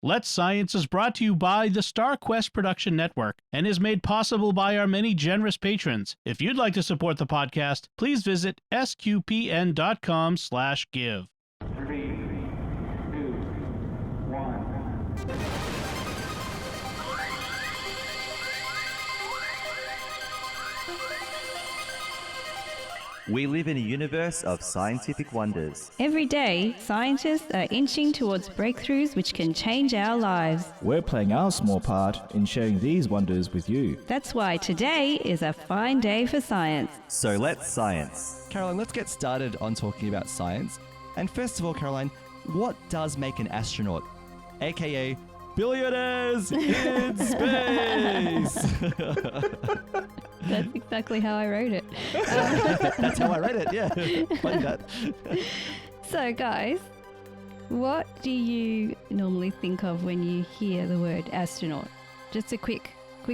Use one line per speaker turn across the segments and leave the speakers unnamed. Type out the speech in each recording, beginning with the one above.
Let's Science is brought to you by the StarQuest Production Network and is made possible by our many generous patrons. If you'd like to support the podcast, please visit sqpn.com/give.
3, 2, 1.
We live in a universe of scientific wonders.
Every day, scientists are inching towards breakthroughs which can change our lives.
We're playing our small part in sharing these wonders with you.
That's why today is a fine day for science.
So let's science.
Caroline, let's get started on talking about science. And first of all, Caroline, what does make an astronaut? AKA billionaires in space!
That's exactly how I wrote it.
That's how I read it, yeah. Like that.
So, guys, what do you normally think of when you hear the word astronaut? Just a quick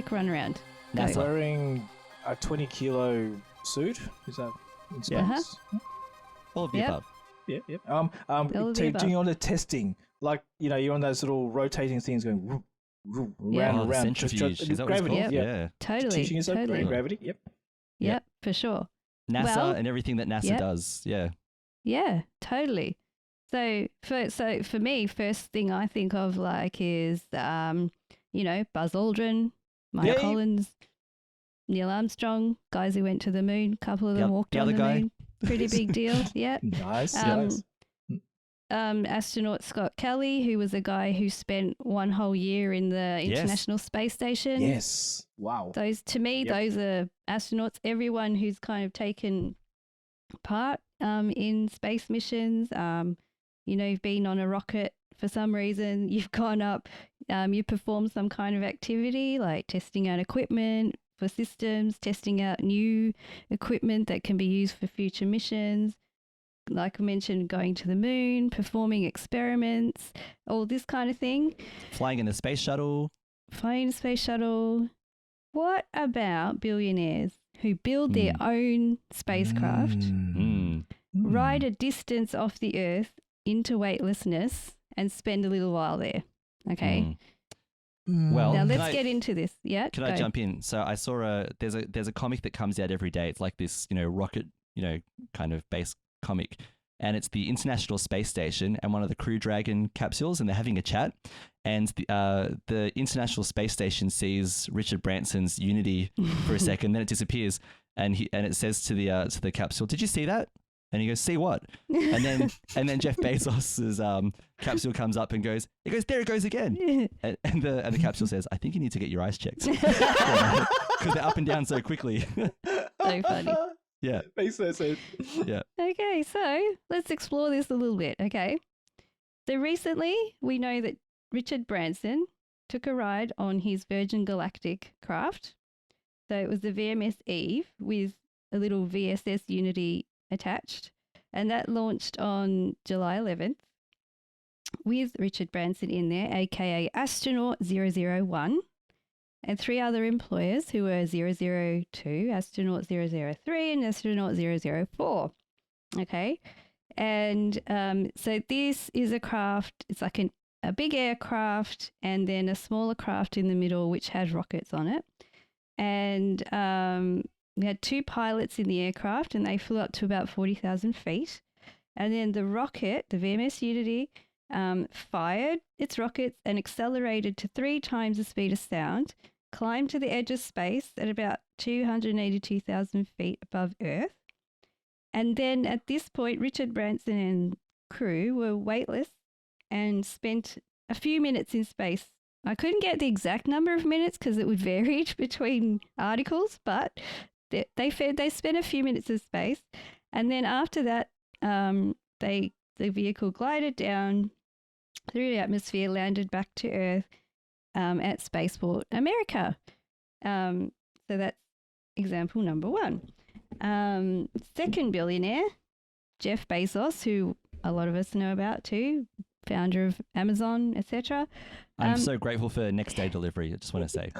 run around.
NASA.
Wearing a 20-kilo suit? Is that in space?
Uh-huh.
All of the
Yep.
above.
Yeah, yeah.
All of the above.
Doing all the testing, like you're on those little rotating things going round
Yeah.
and
Oh, the
around.
centrifuge. Is that what it's
Gravity,
called?
yeah.
Totally.
Teaching yourself
Totally.
gravity. Yep.
Yep, for sure.
NASA
Well,
and everything that NASA
yep.
does. Yeah.
Yeah, totally. So for me, first thing I think of is Buzz Aldrin, Mike
Yeah.
Collins, Neil Armstrong, guys who went to the moon. A couple of them walked
the
on
other
the
guy.
moon. Pretty big deal. Yeah.
Nice.
Um,
nice.
Astronaut Scott Kelly, who was a guy who spent one whole year in the
Yes.
International Space Station.
Yes. Wow.
Those, to me,
Yep.
those are astronauts. Everyone who's kind of taken part in space missions. You've been on a rocket for some reason. You've gone up. You performed some kind of activity like testing out equipment for systems, testing out new equipment that can be used for future missions. Like I mentioned, going to the moon, performing experiments, all this kind of thing.
Flying in a space shuttle.
Flying a space shuttle. What about billionaires who build their own spacecraft,
Mm.
ride a distance off the Earth into weightlessness, and spend a little while there? Okay.
Well,
Now
can
let's
I-
get into this. Yeah.
Can I jump in? So I saw there's a comic that comes out every day. It's like this, rocket, kind of base comic. And it's the International Space Station and one of the Crew Dragon capsules, and they're having a chat. And the International Space Station sees Richard Branson's Unity for a second, then it disappears, and it says to the capsule, "Did you see that?" And he goes, "See what?" And then Jeff Bezos's capsule comes up and goes, "There it goes again." And the capsule says, "I think you need to get your eyes checked because they're up and down so quickly."
So funny.
Yeah.
Makes no sense.
Yeah.
Okay, so let's explore this a little bit, okay? So recently, we know that Richard Branson took a ride on his Virgin Galactic craft. So it was the VMS Eve with a little VSS Unity attached, and that launched on July 11th with Richard Branson in there, aka Astronaut 001. And 3 other employers who were 002, Astronaut 003, and Astronaut 004. Okay. And so this is a craft, it's like a big aircraft and then a smaller craft in the middle which had rockets on it. And we had 2 pilots in the aircraft and they flew up to about 40,000 feet. And then the rocket, the VMS Unity, fired its rockets and accelerated to 3 times the speed of sound, climbed to the edge of space at about 282,000 feet above Earth. And then at this point, Richard Branson and crew were weightless and spent a few minutes in space. I couldn't get the exact number of minutes because it would vary between articles, but they spent a few minutes in space. And then after that, the vehicle glided down through the atmosphere, landed back to Earth at Spaceport America. So that's example number 1. Second billionaire, Jeff Bezos, who a lot of us know about too, founder of Amazon, etc.
I'm so grateful for next day delivery. I just want to say.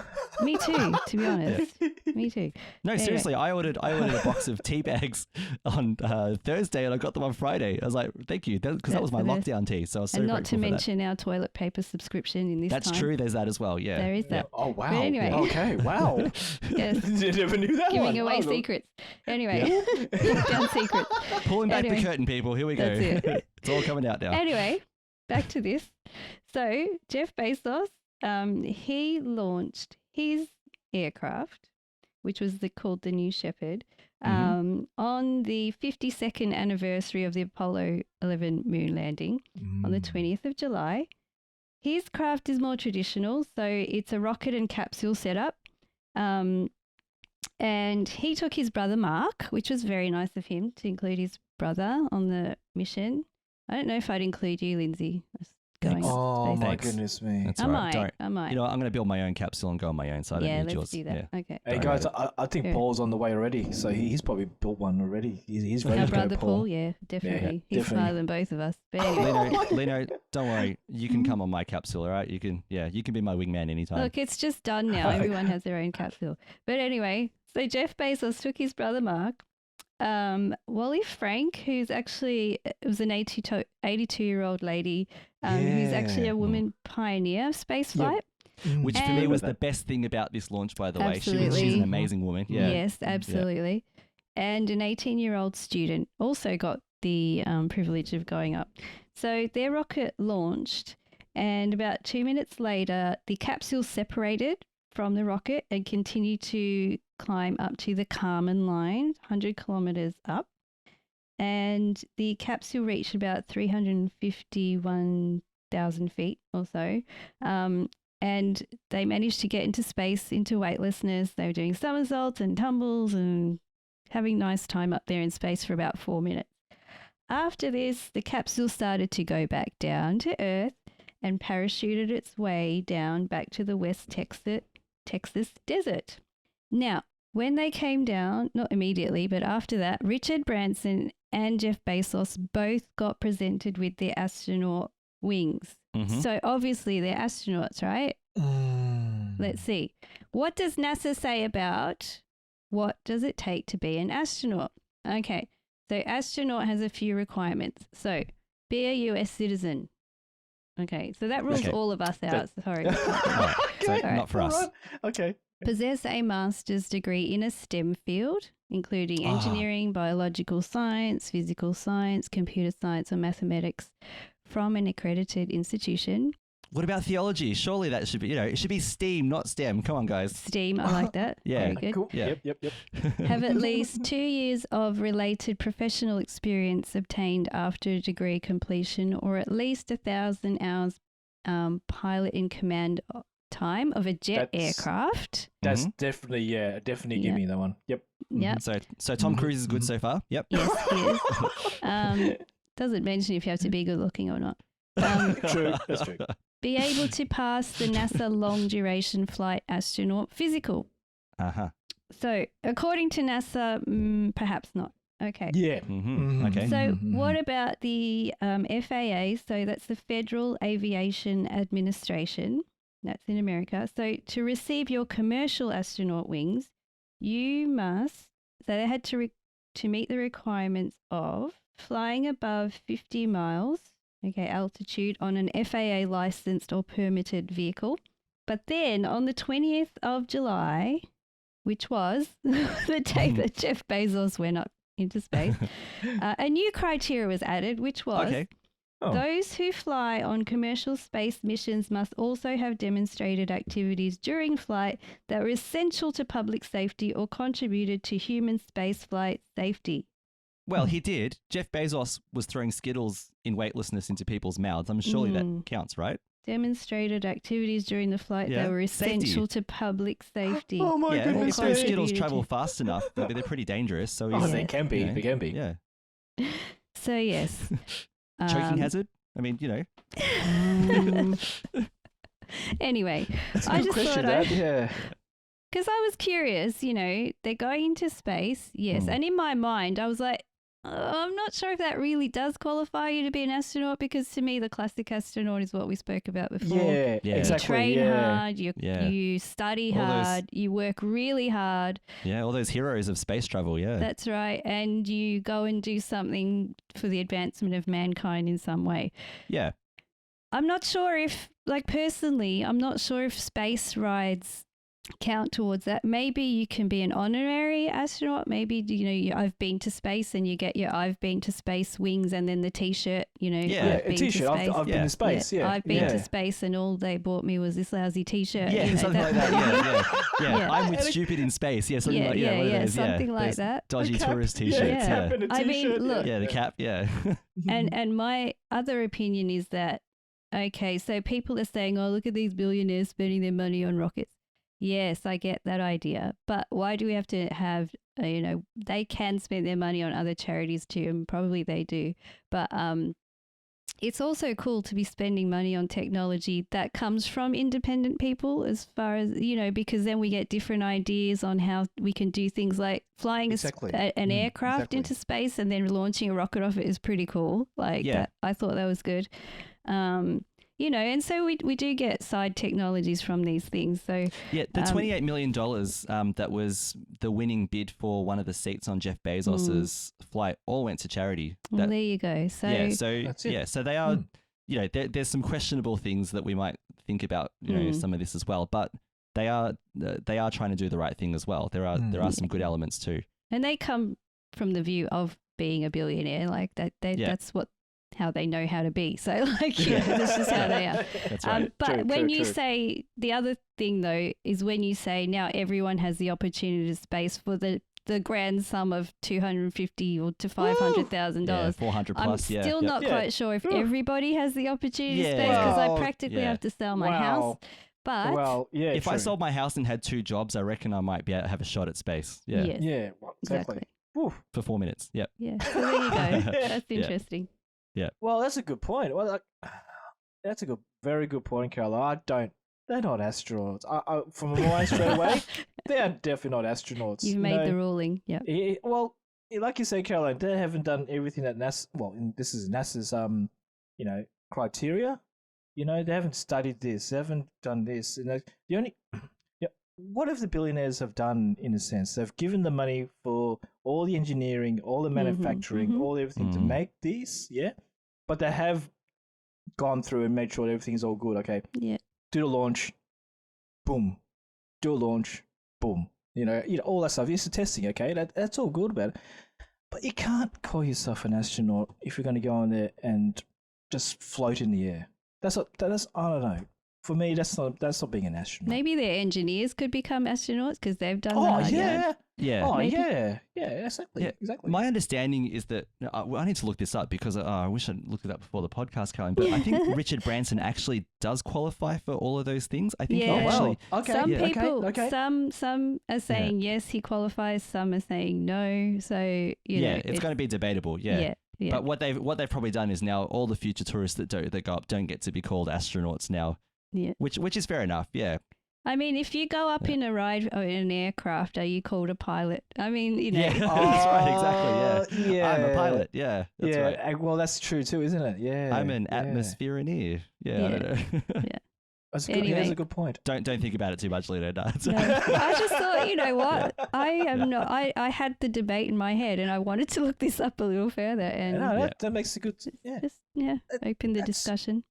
Me too, to be honest. Me too.
No,
Anyway.
seriously, I ordered a box of tea bags on Thursday and I got them on Friday. I was like, thank you, because that was my
That's the
lockdown tea. So I was so
And not to
grateful for that.
mention our toilet paper subscription in this
That's
time.
true. There's that as well. Yeah.
There is
Yeah.
that.
Oh wow.
But anyway.
Okay. Wow.
Yes.
I never knew that one.
Giving away
Oh,
secrets. Anyway, lockdown secrets.
Pulling back
Anyway.
the curtain, people. Here we go.
That's it.
It's all coming out now.
Anyway, back to this. So Jeff Bezos, he launched his aircraft, which was called the New Shepard, on the 52nd anniversary of the Apollo 11 moon landing on the 20th of July. His craft is more traditional, so it's a rocket and capsule setup. And he took his brother Mark, which was very nice of him to include his brother on the mission. I don't know if I'd include you, Lindsay. Going
Oh
space.
my
Thanks.
goodness me.
That's
I
all right.
might. I might.
You know what? I'm going to build my own capsule and go on my own, so I don't
Yeah,
need
let's
yours.
do that.
Yeah.
Okay.
Hey
Don't
guys,
worry
I think
Yeah.
Paul's on the way already, so he's probably built one already. He's ready
Our
to
brother
go,
Paul, yeah, definitely. He's
definitely.
smarter than both of us. But anyway,
Lino, don't worry. You can come on my capsule, all right? You can be my wingman anytime.
look, it's just done now. Everyone has their own capsule. But anyway, so Jeff Bezos took his brother Mark. Wally Frank, who's actually was an 82-year-old lady, who's actually a woman pioneer of spaceflight.
Which for me was the best thing about this launch, by the way. She's
Absolutely.
an amazing woman. Yeah.
Yes, absolutely. And an 18-year-old student also got the privilege of going up. So their rocket launched, and about 2 minutes later, the capsule separated from the rocket and continued to climb up to the Kármán line, 100 kilometers up. And the capsule reached about 351,000 feet or so. And they managed to get into space, into weightlessness. They were doing somersaults and tumbles and having nice time up there in space for about 4 minutes. After this, the capsule started to go back down to Earth and parachuted its way down back to the West Texas desert. Now, when they came down, not immediately, but after that, Richard Branson and Jeff Bezos both got presented with their astronaut wings.
Mhm.
So obviously they're astronauts, right? Let's see. What does NASA say about what does it take to be an astronaut? Okay, so astronaut has a few requirements. So be a US citizen. Okay, so that rules
Okay.
all of us out. Sorry.
All right. So
Okay.
not for us.
Okay.
Possess a master's degree in a STEM field, including engineering, biological science, physical science, computer science, or mathematics from an accredited institution.
What about theology? Surely that should be, it should be STEAM, not STEM. Come on, guys.
STEAM, I like that.
Yeah.
Very good.
Cool.
Yeah.
Yep.
Have at least 2 years of related professional experience obtained after degree completion, or at least 1,000 hours pilot in command time of a jet
That's-
aircraft.
That's
Mhm.
definitely definitely
Yeah.
give me that one. Yep.
Yep.
So Tom Cruise is good so far. Yep.
Yes, he is. Doesn't mention if you have to be good looking or not.
True. That's true.
Be able to pass the NASA long duration flight astronaut physical.
Uh-huh.
So, according to NASA, perhaps not. Okay.
Yeah.
Mm-hmm. Okay.
So, what about the FAA? So, that's the Federal Aviation Administration. That's in America. So, to receive your commercial astronaut wings, you must. So, they had to meet the requirements of flying above 50 miles, altitude on an FAA licensed or permitted vehicle. But then on the 20th of July, which was the day that Jeff Bezos went up into space, a new criteria was added, which was
Okay.
those who fly on commercial space missions must also have demonstrated activities during flight that were essential to public safety or contributed to human spaceflight safety.
Well, he did. Jeff Bezos was throwing Skittles in weightlessness into people's mouths. I'm surely that counts, right?
Demonstrated activities during the flight that were
Safety.
essential to public safety.
Oh my
Yeah.
goodness.
If those
me.
Skittles travel fast enough, they're pretty dangerous. So
Oh,
he's,
they can be.
you know,
They can be.
Yeah.
So yes.
Choking hazard. I mean,
Anyway,
That's a
I
good
just
question,
thought I,
Dad. Yeah.
because I was curious, they're going into space, yes. And in my mind, I was like, I'm not sure if that really does qualify you to be an astronaut, because to me the classic astronaut is what we spoke about before.
Yeah,
Yeah.
exactly.
You train
yeah.
hard,
Yeah.
you study
All those-
hard, you work really hard.
Yeah, all those heroes of space travel. Yeah.
That's right. And you go and do something for the advancement of mankind in some way.
Yeah.
I'm not sure if, like personally, I'm not sure if space rides count towards that. Maybe you can be an honorary astronaut. Maybe, I've been to space and you get your I've been to space wings and then the T-shirt,
Yeah.
I've
Yeah,
been
a T-shirt.
to space.
I've been to space. Yeah,
I've been
yeah.
to space and all they bought me was this lousy T-shirt.
Yeah, something like that. Yeah.
Yeah.
I'm with stupid in space. Yeah, something like one of those,
something like
those
that.
Dodgy
The cap.
tourist
Yeah,
T-shirts.
cap
Yeah.
and a
I mean,
T-shirt,
look,
Yeah, the cap. Yeah.
And my other opinion is that, okay, so people are saying, oh, look at these billionaires spending their money on rockets. Yes, I get that idea. But why do we have to have, they can spend their money on other charities too, and probably they do. But it's also cool to be spending money on technology that comes from independent people, as far as, because then we get different ideas on how we can do things like flying
Exactly.
an aircraft
exactly.
into space and then launching a rocket off it is pretty cool. Like,
Yeah.
I thought that was good. And so we do get side technologies from these things. So
Yeah, the $28 million that was the winning bid for one of the seats on Jeff Bezos's flight all went to charity.
well, there you go. So
That's
That's it.
so they are, there's some questionable things that we might think about, some of this as well, but they are trying to do the right thing as well. There are some good elements too.
and they come from the view of being a billionaire, like that. That's how they know how to be. So that's just how they are.
That's right.
But
True,
when
true,
you
true.
say, the other thing though is when you say now everyone has the opportunity to space for the grand sum of $250,000 or to $500,000.
Yeah, 400
I'm
plus.
still not
Yeah.
quite sure if
Ooh.
everybody has the opportunity to
Yeah.
space, because I
Well,
practically
yeah.
have to sell my
Wow.
house. But
Well, yeah.
If I
true.
sold my house and had 2 jobs, I reckon I might be able to have a shot at space. Yeah.
yes,
Yeah, well, exactly. Oof.
For 4 minutes. Yep.
Yeah. So there you go. That's
Yeah.
interesting.
Well, that's a good point. Well, that's a very good point, Carla. They're not astronauts. From my mind straight away, they are definitely not astronauts.
You've made the ruling. Yeah.
Well, like you say, Caroline, they haven't done everything that NASA. Well, this is NASA's criteria. They haven't studied this. They haven't done this. And the only, what have the billionaires have done in a sense? They've given the money for all the engineering, all the manufacturing, all everything to make these. Yeah, but they have gone through and made sure everything's all good. Okay.
Yeah.
Do the launch, boom. Do a launch, boom. All that stuff. It's the testing, okay? That's all good about it. But you can't call yourself an astronaut if you're going to go on there and just float in the air. That's I don't know. For me, that's not being an astronaut.
Maybe their engineers could become astronauts because they've done the
Oh
hard yards.
yeah.
Yeah.
Oh
Maybe.
yeah. Yeah. Exactly.
Yeah,
Exactly.
My understanding is that I need to look this up because I wish I'd looked it up before the podcast, Karen. But I think Richard Branson actually does qualify for all of those things. I think he
Yeah.
Oh,
actually.
wow. Okay.
Some
yeah.
people,
Okay.
some are saying yes, he qualifies. Some are saying no. So
It's going to be debatable. Yeah.
yeah.
But what they've probably done is now all the future tourists that go up don't get to be called astronauts now.
Yeah.
Which is fair enough. Yeah.
I mean, if you go up in a ride or in an aircraft, are you called a pilot? I mean,
Yeah. That's right. Exactly. Yeah. I'm a pilot. Yeah. That's right.
Well, that's true too, isn't it? Yeah.
I'm an
yeah.
atmosphereer. Yeah. I
Yeah.
don't know.
That's good.
Anyway.
That's a good point.
Don't think about it too much, Lino. No, it's-
No, I just thought, you know what? I am not. I had the debate in my head, and I wanted to look this up a little further, and
No, that makes a good. Yeah.
just open the
That's-
discussion.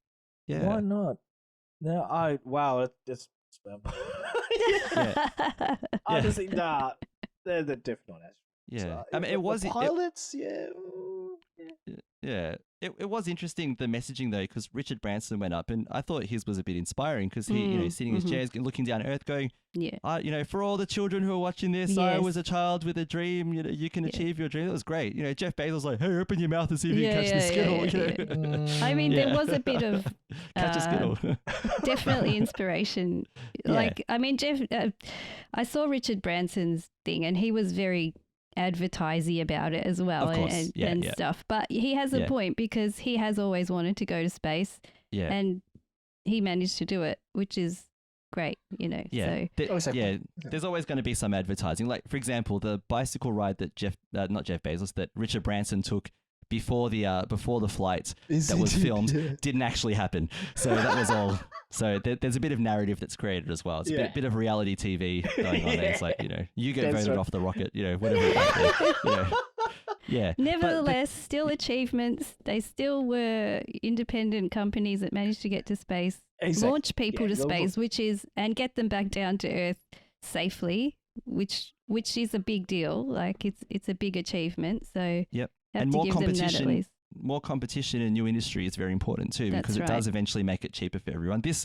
yeah.
Why not? No, wow, that's.
Yeah.
Honestly, nah, they're definitely not astronauts.
Yeah. I mean, it was.
pilots.
Yeah. It was interesting, the messaging, though, because Richard Branson went up, and I thought his was a bit inspiring because he, sitting in his chairs, looking down at Earth, going,
Yeah.
for all the children who are watching this, I
Yes.
was a child with a dream. You can
Yeah.
achieve your dream. It was great. Jeff Bezos like, hey, open your mouth and see if you
Yeah,
can catch the
yeah,
skittle.
yeah, I mean, there was a bit of
Catch a skittle.
definitely inspiration.
Yeah.
Like, I mean, I saw Richard Branson's thing, and he was very advertisey about it as well,
Of course.
and
Yeah, yeah.
stuff. But he has a
Yeah.
point, because he has always wanted to go to space,
Yeah.
and he managed to do it, which is great, you know.
Yeah,
So
there's always going to be some advertising. Like, for example, the bicycle ride that not Jeff Bezos, that Richard Branson took before the flight that was filmed didn't actually happen. So that was all. So there's a bit of narrative that's created as well. It's a bit of reality TV going on there. It's like, you know, you get voted off the rocket, you know, whatever. You know. Yeah.
Nevertheless, still achievements. They still were independent companies that managed to get to space, launch people to space, and get them back down to Earth safely, which is a big deal. Like it's a big achievement. So
yep.
Have
and
to
more
give them that at
competition.
least.
More competition in new industry is very important too, because it does eventually make it cheaper for everyone. This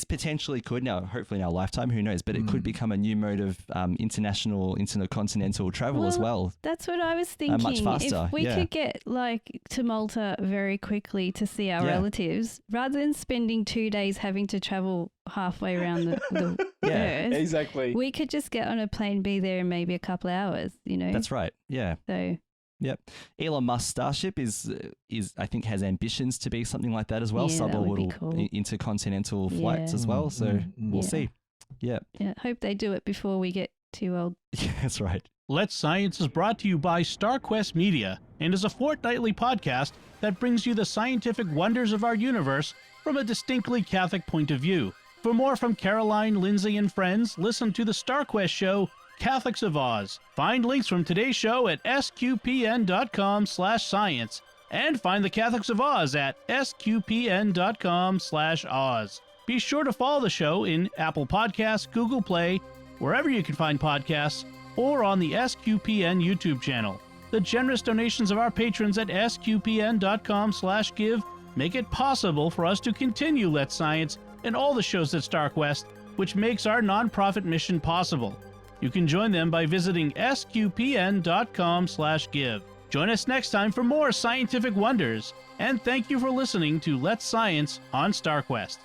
potentially could, now hopefully in our lifetime, who knows, but it could become a new mode of international, intercontinental travel as well.
That's what I was thinking.
Much faster.
If we could get like to Malta very quickly to see our relatives, rather than spending 2 days having to travel halfway around the Earth,
exactly.
We could just get on a plane, be there in maybe a couple of hours, you know.
That's right. Yeah.
So
yep. Elon Musk's Starship is I think has ambitions to be something like that as well.
Yeah,
Suborbital
cool.
Intercontinental flights as well. So we'll see. Yeah.
Yeah. Hope they do it before we get too old.
Yeah, that's right.
Let's Science is brought to you by StarQuest Media and is a fortnightly podcast that brings you the scientific wonders of our universe from a distinctly Catholic point of view. For more from Caroline, Lindsay, and friends, listen to the StarQuest show, Catholics of Oz. Find links from today's show at sqpn.com/science and find the Catholics of Oz at sqpn.com/Oz. Be sure to follow the show in Apple Podcasts, Google Play, wherever you can find podcasts, or on the SQPN YouTube channel. The generous donations of our patrons at sqpn.com/give make it possible for us to continue Let's Science and all the shows at StarQuest, which makes our nonprofit mission possible. You can join them by visiting sqpn.com/give. Join us next time for more scientific wonders, and thank you for listening to Let's Science on StarQuest.